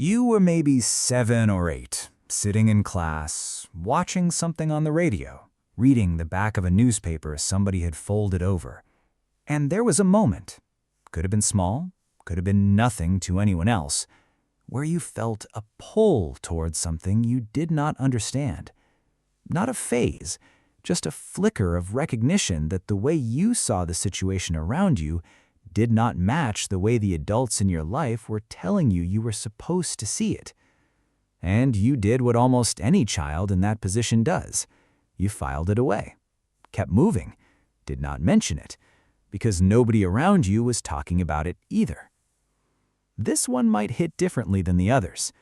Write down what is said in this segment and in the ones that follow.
You were maybe 7 or 8, sitting in class, watching something on the radio, reading the back of a newspaper somebody had folded over. And there was a moment, could have been small, could have been nothing to anyone else, where you felt a pull towards something you did not understand. Not a phase, just a flicker of recognition that the way you saw the situation around you did not match the way the adults in your life were telling you were supposed to see it. And you did what almost any child in that position does. You filed it away, kept moving, did not mention it, because nobody around you was talking about it either. This one might hit differently than the others.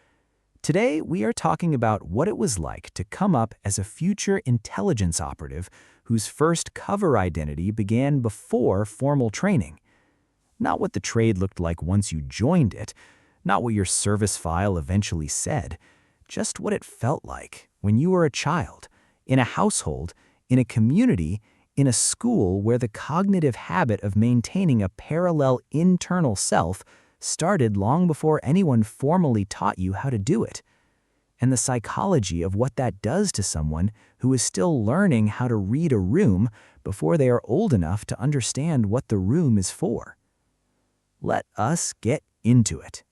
Today, we are talking about what it was like to come up as a future intelligence operative whose first cover identity began before formal training. Not what the trade looked like once you joined it, not what your service file eventually said, just what it felt like when you were a child, in a household, in a community, in a school where the cognitive habit of maintaining a parallel internal self started long before anyone formally taught you how to do it, and the psychology of what that does to someone who is still learning how to read a room before they are old enough to understand what the room is for. Let us get into it.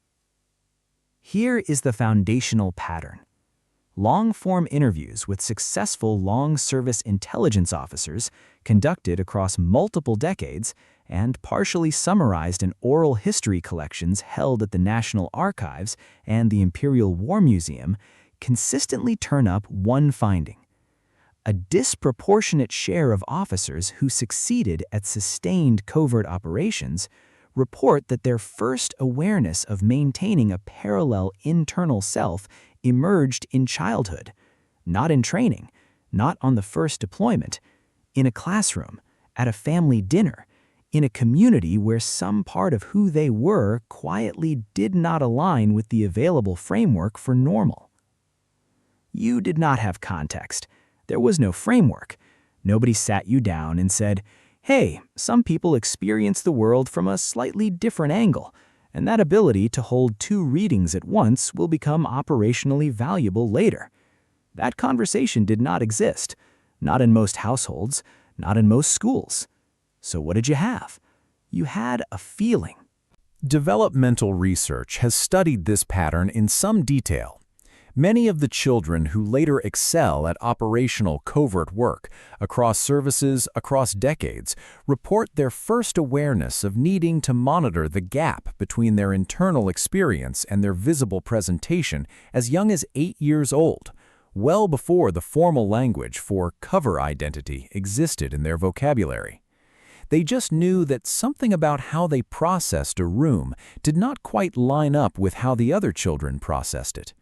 Here is the foundational pattern. Long-form interviews with successful long-service intelligence officers conducted across multiple decades and partially summarized in oral history collections held at the National Archives and the Imperial War Museum consistently turn up one finding: a disproportionate share of officers who succeeded at sustained covert operations report that their first awareness of maintaining a parallel internal self emerged in childhood, not in training, not on the first deployment, in a classroom, at a family dinner, in a community where some part of who they were quietly did not align with the available framework for normal. You did not have context. There was no framework. Nobody sat you down and said, "Hey, some people experience the world from a slightly different angle, and that ability to hold two readings at once will become operationally valuable later." That conversation did not exist, not in most households, not in most schools. So what did you have? You had a feeling. Developmental research has studied this pattern in some detail. Many of the children who later excel at operational covert work across services, across decades, report their first awareness of needing to monitor the gap between their internal experience and their visible presentation as young as 8 years old, well before the formal language for cover identity existed in their vocabulary. They just knew that something about how they processed a room did not quite line up with how the other children processed it.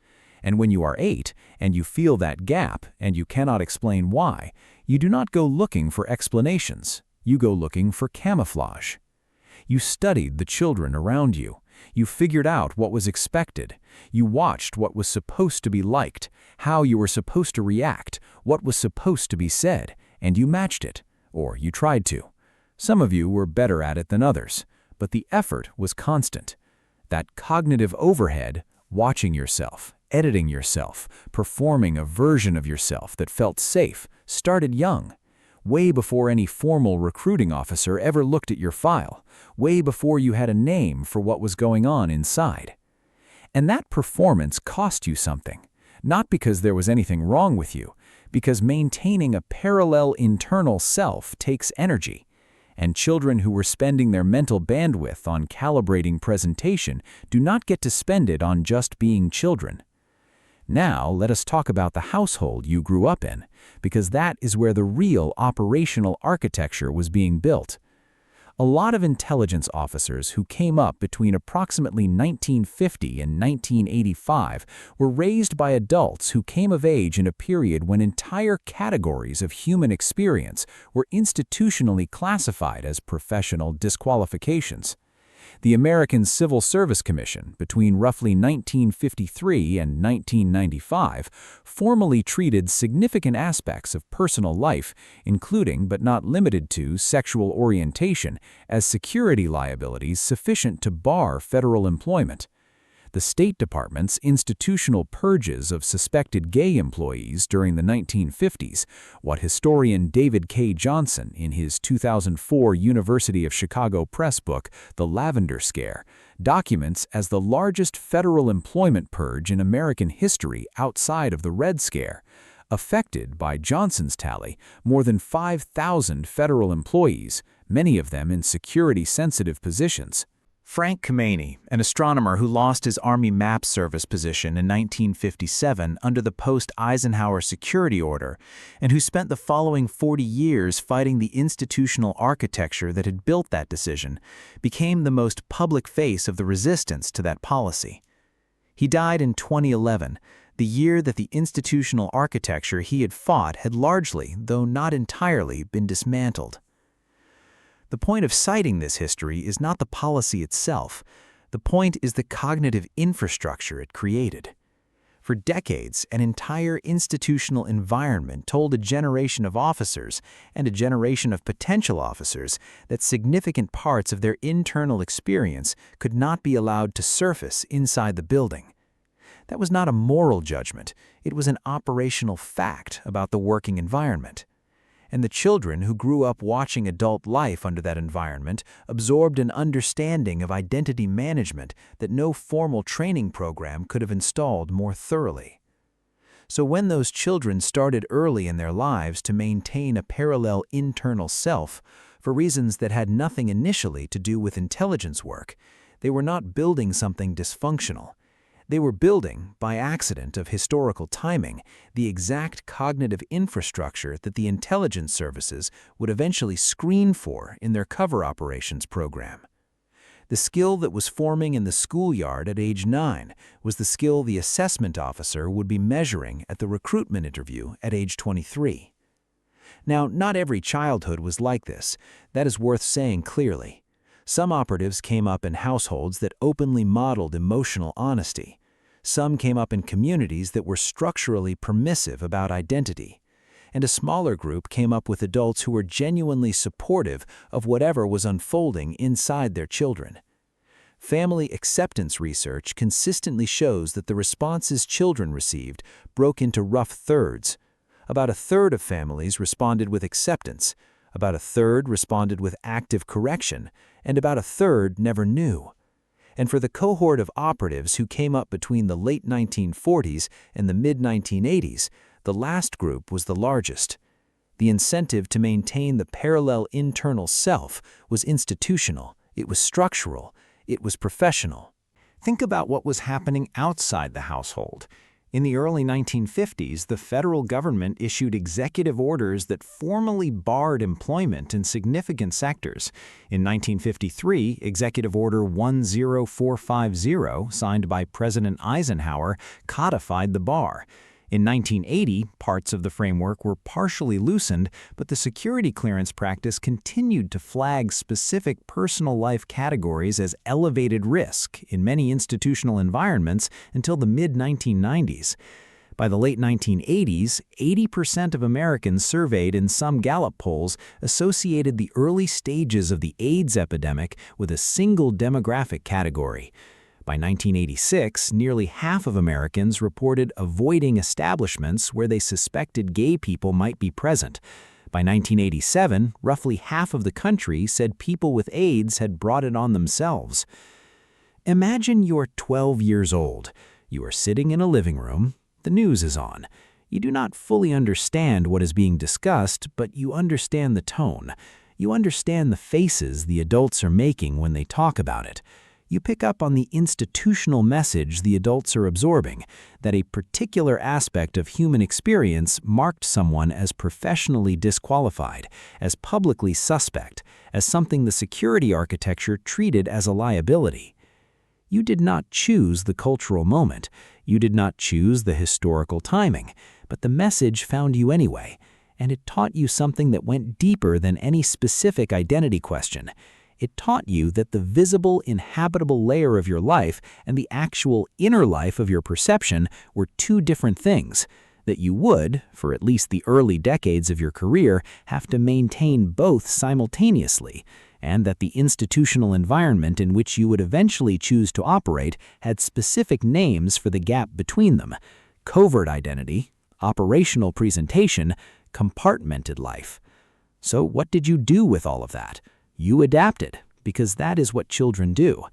And when you are 8 and you feel that gap and you cannot explain why, you do not go looking for explanations. You go looking for camouflage. You studied the children around you. You figured out what was expected. You watched what was supposed to be liked, how you were supposed to react, what was supposed to be said, and you matched it, or you tried to. Some of you were better at it than others, but the effort was constant. That cognitive overhead, watching yourself, editing yourself, performing a version of yourself that felt safe, started young, way before any formal recruiting officer ever looked at your file, way before you had a name for what was going on inside. And that performance cost you something, not because there was anything wrong with you, because maintaining a parallel internal self takes energy. And children who were spending their mental bandwidth on calibrating presentation do not get to spend it on just being children. Now, let us talk about the household you grew up in, because that is where the real operational architecture was being built. A lot of intelligence officers who came up between approximately 1950 and 1985 were raised by adults who came of age in a period when entire categories of human experience were institutionally classified as professional disqualifications. The American Civil Service Commission, between roughly 1953 and 1995, formally treated significant aspects of personal life, including but not limited to sexual orientation, as security liabilities sufficient to bar federal employment. The State Department's institutional purges of suspected gay employees during the 1950s, what historian David K. Johnson, in his 2004 University of Chicago Press book, The Lavender Scare, documents as the largest federal employment purge in American history outside of the Red Scare. Affected, by Johnson's tally, more than 5,000 federal employees, many of them in security-sensitive positions. Frank Kameny, an astronomer who lost his Army Map Service position in 1957 under the post-Eisenhower security order, and who spent the following 40 years fighting the institutional architecture that had built that decision, became the most public face of the resistance to that policy. He died in 2011, the year that the institutional architecture he had fought had largely, though not entirely, been dismantled. The point of citing this history is not the policy itself. The point is the cognitive infrastructure it created. For decades, an entire institutional environment told a generation of officers and a generation of potential officers that significant parts of their internal experience could not be allowed to surface inside the building. That was not a moral judgment. It was an operational fact about the working environment. And the children who grew up watching adult life under that environment absorbed an understanding of identity management that no formal training program could have installed more thoroughly. So when those children started early in their lives to maintain a parallel internal self, for reasons that had nothing initially to do with intelligence work, they were not building something dysfunctional. They were building, by accident of historical timing, the exact cognitive infrastructure that the intelligence services would eventually screen for in their cover operations program. The skill that was forming in the schoolyard at age 9 was the skill the assessment officer would be measuring at the recruitment interview at age 23. Now, not every childhood was like this. That is worth saying clearly. Some operatives came up in households that openly modeled emotional honesty. Some came up in communities that were structurally permissive about identity. And a smaller group came up with adults who were genuinely supportive of whatever was unfolding inside their children. Family acceptance research consistently shows that the responses children received broke into rough thirds. About a third of families responded with acceptance, about a third responded with active correction, and about a third never knew. And for the cohort of operatives who came up between the late 1940s and the mid-1980s, the last group was the largest. The incentive to maintain the parallel internal self was institutional, it was structural, it was professional. Think about what was happening outside the household. In the early 1950s, the federal government issued executive orders that formally barred employment in significant sectors. In 1953, Executive Order 10450, signed by President Eisenhower, codified the bar. In 1980, parts of the framework were partially loosened, but the security clearance practice continued to flag specific personal life categories as elevated risk in many institutional environments until the mid-1990s. By the late 1980s, 80% of Americans surveyed in some Gallup polls associated the early stages of the AIDS epidemic with a single demographic category. By 1986, nearly half of Americans reported avoiding establishments where they suspected gay people might be present. By 1987, roughly half of the country said people with AIDS had brought it on themselves. Imagine you're 12 years old. You are sitting in a living room. The news is on. You do not fully understand what is being discussed, but you understand the tone. You understand the faces the adults are making when they talk about it. You pick up on the institutional message the adults are absorbing, that a particular aspect of human experience marked someone as professionally disqualified, as publicly suspect, as something the security architecture treated as a liability. You did not choose the cultural moment. You did not choose the historical timing, but the message found you anyway, and it taught you something that went deeper than any specific identity question. It taught you that the visible, inhabitable layer of your life and the actual inner life of your perception were two different things, that you would, for at least the early decades of your career, have to maintain both simultaneously, and that the institutional environment in which you would eventually choose to operate had specific names for the gap between them: covert identity, operational presentation, compartmented life. So what did you do with all of that? You adapted, because that is what children do.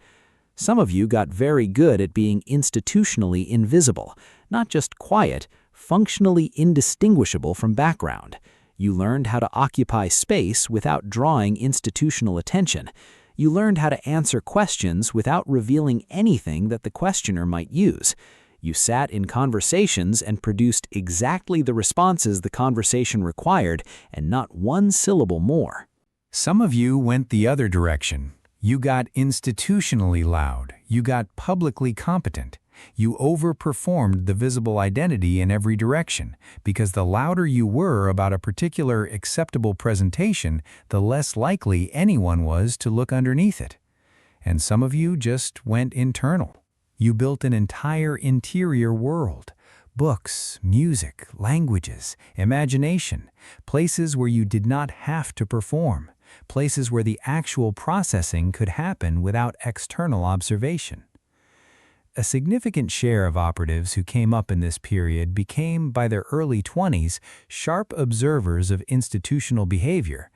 Some of you got very good at being institutionally invisible, not just quiet, functionally indistinguishable from background. You learned how to occupy space without drawing institutional attention. You learned how to answer questions without revealing anything that the questioner might use. You sat in conversations and produced exactly the responses the conversation required, and not one syllable more. Some of you went the other direction. You got institutionally loud. You got publicly competent. You overperformed the visible identity in every direction, because the louder you were about a particular acceptable presentation, the less likely anyone was to look underneath it. And some of you just went internal. You built an entire interior world. Books, music, languages, imagination, places where you did not have to perform, places where the actual processing could happen without external observation. A significant share of operatives who came up in this period became, by their early 20s, sharp observers of institutional behavior,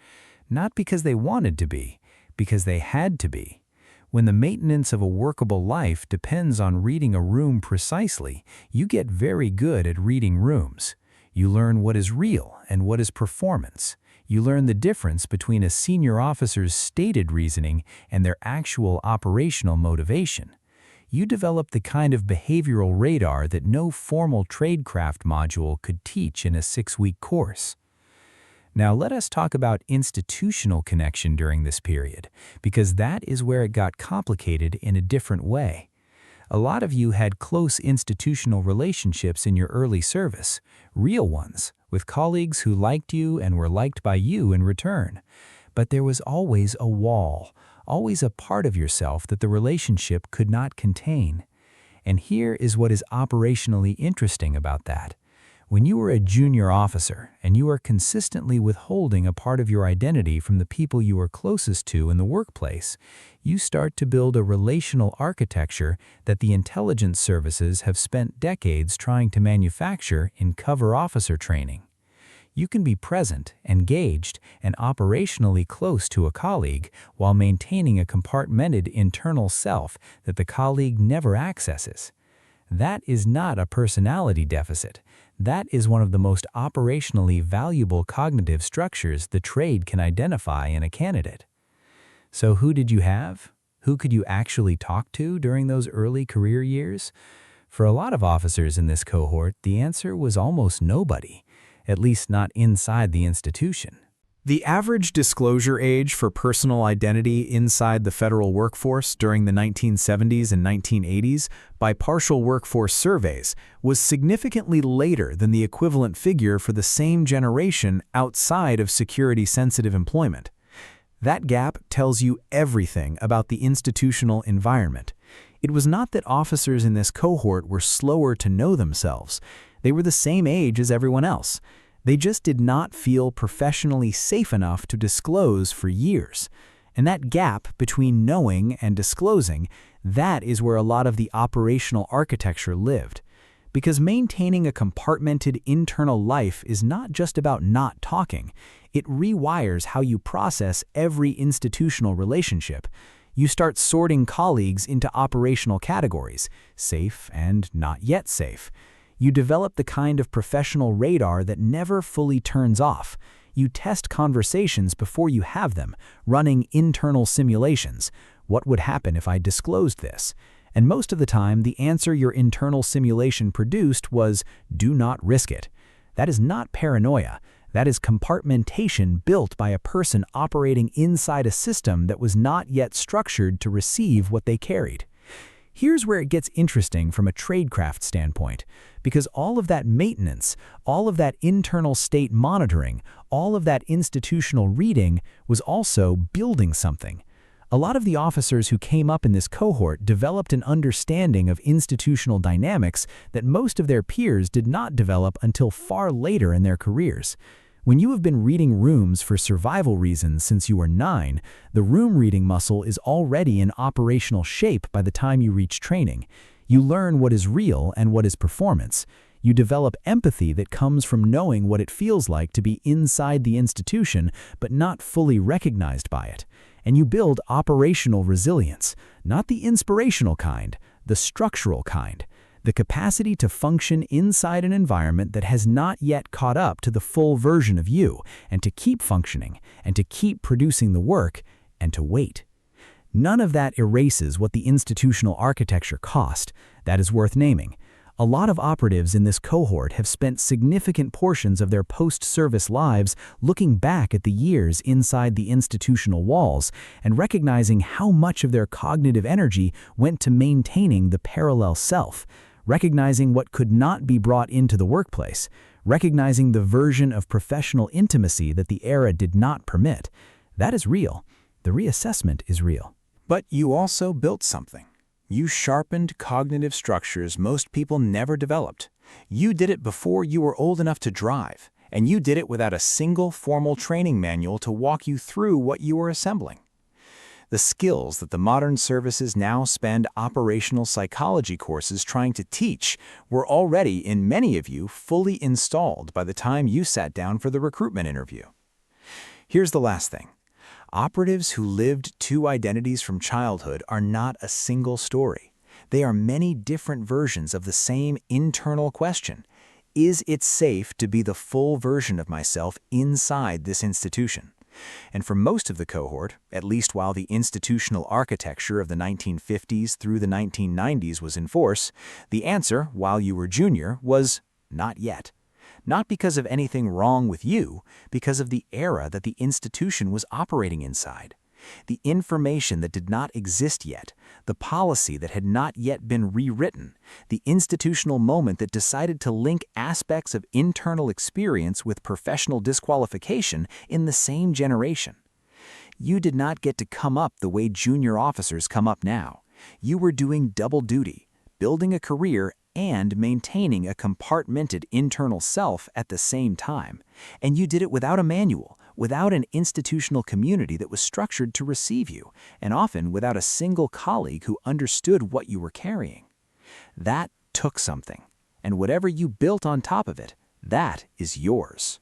not because they wanted to be, because they had to be. When the maintenance of a workable life depends on reading a room precisely, you get very good at reading rooms. You learn what is real and what is performance. You learn the difference between a senior officer's stated reasoning and their actual operational motivation. You develop the kind of behavioral radar that no formal tradecraft module could teach in a 6-week course. Now let us talk about institutional connection during this period, because that is where it got complicated in a different way. A lot of you had close institutional relationships in your early service, real ones, with colleagues who liked you and were liked by you in return. But there was always a wall, always a part of yourself that the relationship could not contain. And here is what is operationally interesting about that. When you are a junior officer and you are consistently withholding a part of your identity from the people you are closest to in the workplace, you start to build a relational architecture that the intelligence services have spent decades trying to manufacture in cover officer training. You can be present, engaged, and operationally close to a colleague while maintaining a compartmented internal self that the colleague never accesses. That is not a personality deficit. That is one of the most operationally valuable cognitive structures the trade can identify in a candidate. So who did you have? Who could you actually talk to during those early career years? For a lot of officers in this cohort, the answer was almost nobody, at least not inside the institution. The average disclosure age for personal identity inside the federal workforce during the 1970s and 1980s by partial workforce surveys was significantly later than the equivalent figure for the same generation outside of security-sensitive employment. That gap tells you everything about the institutional environment. It was not that officers in this cohort were slower to know themselves. They were the same age as everyone else. They just did not feel professionally safe enough to disclose for years. And that gap between knowing and disclosing, that is where a lot of the operational architecture lived. Because maintaining a compartmented internal life is not just about not talking. It rewires how you process every institutional relationship. You start sorting colleagues into operational categories, safe and not yet safe. You develop the kind of professional radar that never fully turns off. You test conversations before you have them, running internal simulations. What would happen if I disclosed this? And most of the time, the answer your internal simulation produced was, do not risk it. That is not paranoia. That is compartmentation built by a person operating inside a system that was not yet structured to receive what they carried. Here's where it gets interesting from a tradecraft standpoint, because all of that maintenance, all of that internal state monitoring, all of that institutional reading was also building something. A lot of the officers who came up in this cohort developed an understanding of institutional dynamics that most of their peers did not develop until far later in their careers. When you have been reading rooms for survival reasons since you were 9, the room reading muscle is already in operational shape by the time you reach training. You learn what is real and what is performance. You develop empathy that comes from knowing what it feels like to be inside the institution but not fully recognized by it. And you build operational resilience, not the inspirational kind, the structural kind. The capacity to function inside an environment that has not yet caught up to the full version of you, and to keep functioning, and to keep producing the work, and to wait. None of that erases what the institutional architecture cost. That is worth naming. A lot of operatives in this cohort have spent significant portions of their post-service lives looking back at the years inside the institutional walls and recognizing how much of their cognitive energy went to maintaining the parallel self, recognizing what could not be brought into the workplace, recognizing the version of professional intimacy that the era did not permit. That is real. The reassessment is real. But you also built something. You sharpened cognitive structures most people never developed. You did it before you were old enough to drive, and you did it without a single formal training manual to walk you through what you were assembling. The skills that the modern services now spend operational psychology courses trying to teach were already, in many of you, fully installed by the time you sat down for the recruitment interview. Here's the last thing. Operatives who lived 2 identities from childhood are not a single story. They are many different versions of the same internal question. Is it safe to be the full version of myself inside this institution? And for most of the cohort, at least while the institutional architecture of the 1950s through the 1990s was in force, the answer, while you were junior, was not yet. Not because of anything wrong with you, because of the era that the institution was operating inside. The information that did not exist yet, the policy that had not yet been rewritten, the institutional moment that decided to link aspects of internal experience with professional disqualification in the same generation. You did not get to come up the way junior officers come up now. You were doing double duty, building a career and maintaining a compartmented internal self at the same time. And you did it without a manual, without an institutional community that was structured to receive you, and often without a single colleague who understood what you were carrying. That took something, and whatever you built on top of it, that is yours.